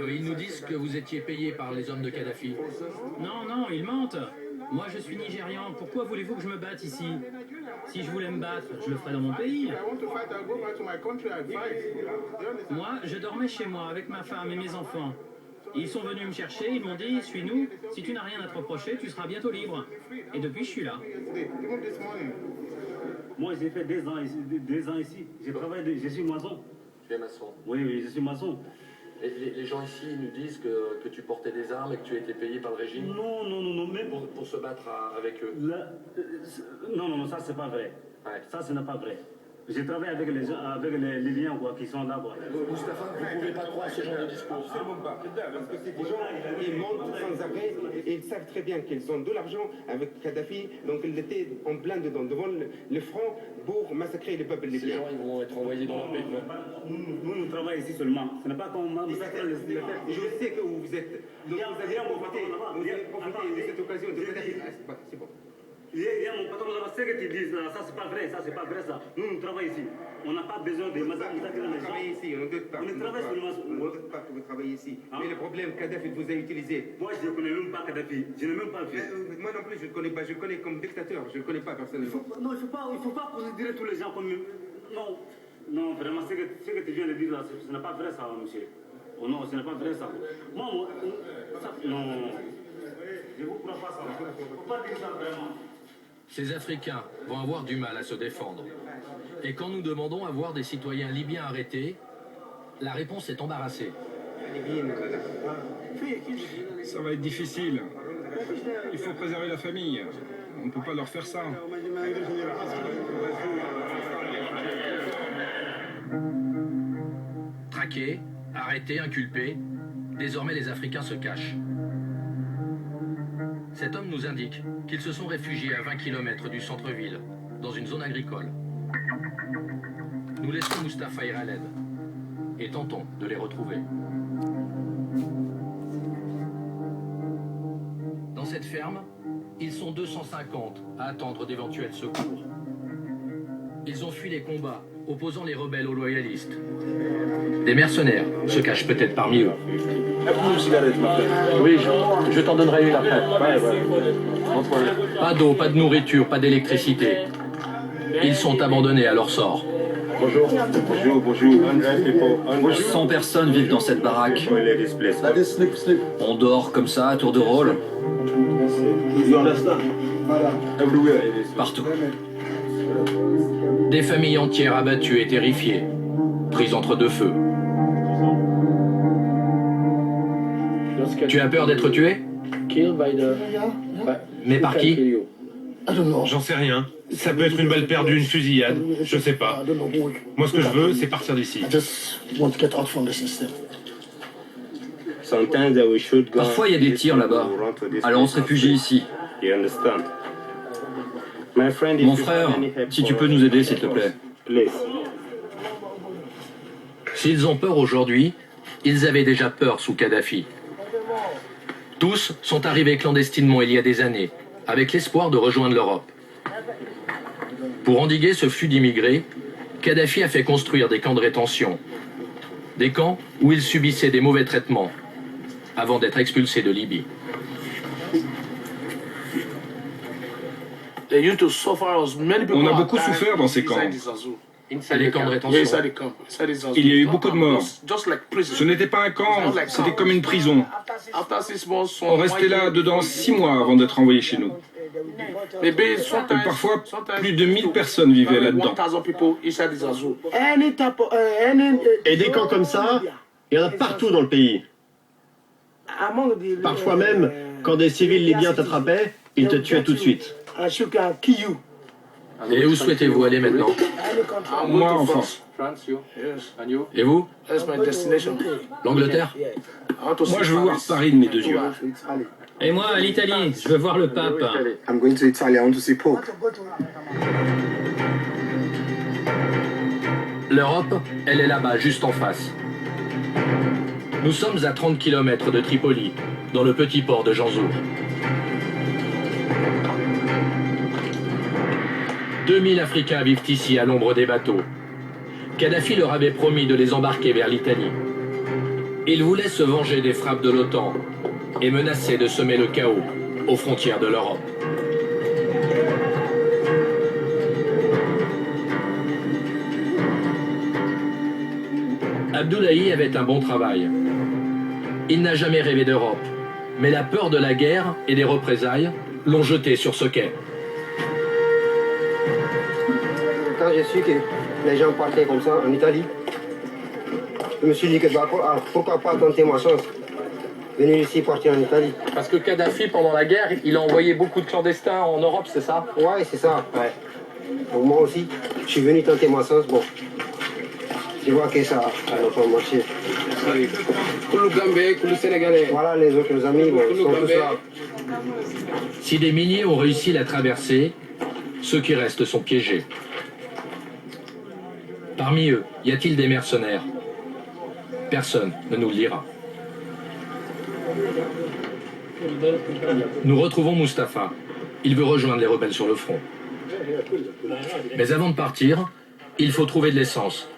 Ils nous disent que vous étiez payé par les hommes de Kadhafi. Non, non, ils mentent. Moi, je suis nigérian. Pourquoi voulez-vous que je me batte ici? Si je voulais me battre, je le ferais dans mon pays. Moi, je dormais chez moi avec ma femme et mes enfants. Ils sont venus me chercher, ils m'ont dit, suis-nous, si tu n'as rien à te reprocher, tu seras bientôt libre. Et depuis, je suis là. Moi, j'ai fait 2 ans ici. J'ai travaillé, je suis maçon. Tu es maçon. Oui, je suis maçon. Et les gens ici nous disent que tu portais des armes et que tu étais payé par le régime Non, même... pour se battre avec eux. Là, non, ça, c'est pas vrai. Ouais. Ça, ce n'est pas vrai. J'ai travaillé avec les gens, avec les Libyens quoi, qui sont là. Quoi. Moustapha, vous ne pouvez pas croire ce genre de discours. Absolument pas. Parce que c'est des gens qui montent sans arrêt et ils savent très bien qu'ils ont de l'argent avec Kadhafi. Donc ils étaient en plein dedans, devant le front pour massacrer les peuples Ces libyens. gens, ils vont être envoyés dans leur pays. Nous travaillons ici seulement. Ce n'est pas comme moi. Je sais que vous êtes. Donc vous avez profité de cette occasion de Kadhafi. C'est bon. Il y a mon patron là-bas, c'est que tu dis, ça c'est pas vrai, ça. Nous travaillons ici. On n'a pas besoin de massacrer les gens. Travaillez ici, on ne doute pas. On travaille seulement. On ne doute pas que vous travaillez ici. Mais le problème, Kadhafi vous a utilisé. Moi, je ne connais même pas Kadhafi. Je n'ai même pas vu. Moi non plus, je ne connais pas. Je connais comme dictateur. Je ne connais pas personnellement. Non, il ne faut pas considérer tous les gens comme... Non, vraiment, ce que tu viens de dire là, ce n'est pas vrai ça, monsieur. Oh non, ce n'est pas vrai ça. Moi, ça, non. Je ne vous crois pas ça. Il ne faut pas dire ça vraiment. Ces Africains vont avoir du mal à se défendre. Et quand nous demandons à voir des citoyens libyens arrêtés, la réponse est embarrassée. Ça va être difficile. Il faut préserver la famille. On ne peut pas leur faire ça. Traqués, arrêtés, inculpés, désormais les Africains se cachent. Cet homme nous indique qu'ils se sont réfugiés à 20 km du centre-ville, dans une zone agricole. Nous laissons Moustapha ir à l'aide et tentons de les retrouver. Dans cette ferme, ils sont 250 à attendre d'éventuels secours. Ils ont fui les combats, opposant les rebelles aux loyalistes. Des mercenaires se cachent peut-être parmi eux. Oui, je t'en donnerai une après. Pas d'eau, pas de nourriture, pas d'électricité. Ils sont abandonnés à leur sort. Bonjour. 100 personnes vivent dans cette baraque. On dort comme ça, à tour de rôle. Partout. Des familles entières abattues et terrifiées, prises entre deux feux. Tu as peur d'être tué? Mais par qui? J'en sais rien. Ça peut être une balle perdue, une fusillade. Je sais pas. Moi, ce que je veux, c'est partir d'ici. Parfois, il y a des tirs là-bas. Alors on se réfugie ici. Mon frère, si tu peux nous aider, s'il te plaît. S'ils ont peur aujourd'hui, ils avaient déjà peur sous Kadhafi. Tous sont arrivés clandestinement il y a des années, avec l'espoir de rejoindre l'Europe. Pour endiguer ce flux d'immigrés, Kadhafi a fait construire des camps de rétention. Des camps où ils subissaient des mauvais traitements, avant d'être expulsés de Libye. On a beaucoup souffert dans ces camps. Les camps de rétention. Il y a eu beaucoup de morts. Ce n'était pas un camp, c'était comme une prison. On restait là dedans 6 mois avant d'être envoyés chez nous. Parfois, plus de 1000 personnes vivaient là-dedans. Et des camps comme ça, il y en a partout dans le pays. Parfois même, quand des civils libyens t'attrapaient, ils te tuaient tout de suite. Et où souhaitez-vous aller maintenant? Moi, enfin. Et vous? L'Angleterre? Moi, je veux voir Paris de mes 2 yeux. Et moi, à l'Italie, je veux voir le pape. L'Europe, elle est là-bas, juste en face. Nous sommes à 30 km de Tripoli, dans le petit port de Janzour. 2000 Africains vivent ici à l'ombre des bateaux. Kadhafi leur avait promis de les embarquer vers l'Italie. Il voulait se venger des frappes de l'OTAN et menaçait de semer le chaos aux frontières de l'Europe. Abdoulaye avait un bon travail. Il n'a jamais rêvé d'Europe, mais la peur de la guerre et des représailles l'ont jeté sur ce quai. Quand j'ai su que les gens partaient comme ça en Italie, je me suis dit que pourquoi pas tenter ma chance, venir ici partir en Italie. Parce que Kadhafi, pendant la guerre, il a envoyé beaucoup de clandestins en Europe, c'est ça? Ouais, c'est ça. Ouais. Donc moi aussi, je suis venu tenter ma chance. Bon, je vois que ça n'a pas marché. Voilà, les autres amis, bon, sont tous là. Si des milliers ont réussi la traversée, ceux qui restent sont piégés. Parmi eux, y a-t-il des mercenaires? Personne ne nous le dira. Nous retrouvons Mustapha. Il veut rejoindre les rebelles sur le front. Mais avant de partir, il faut trouver de l'essence.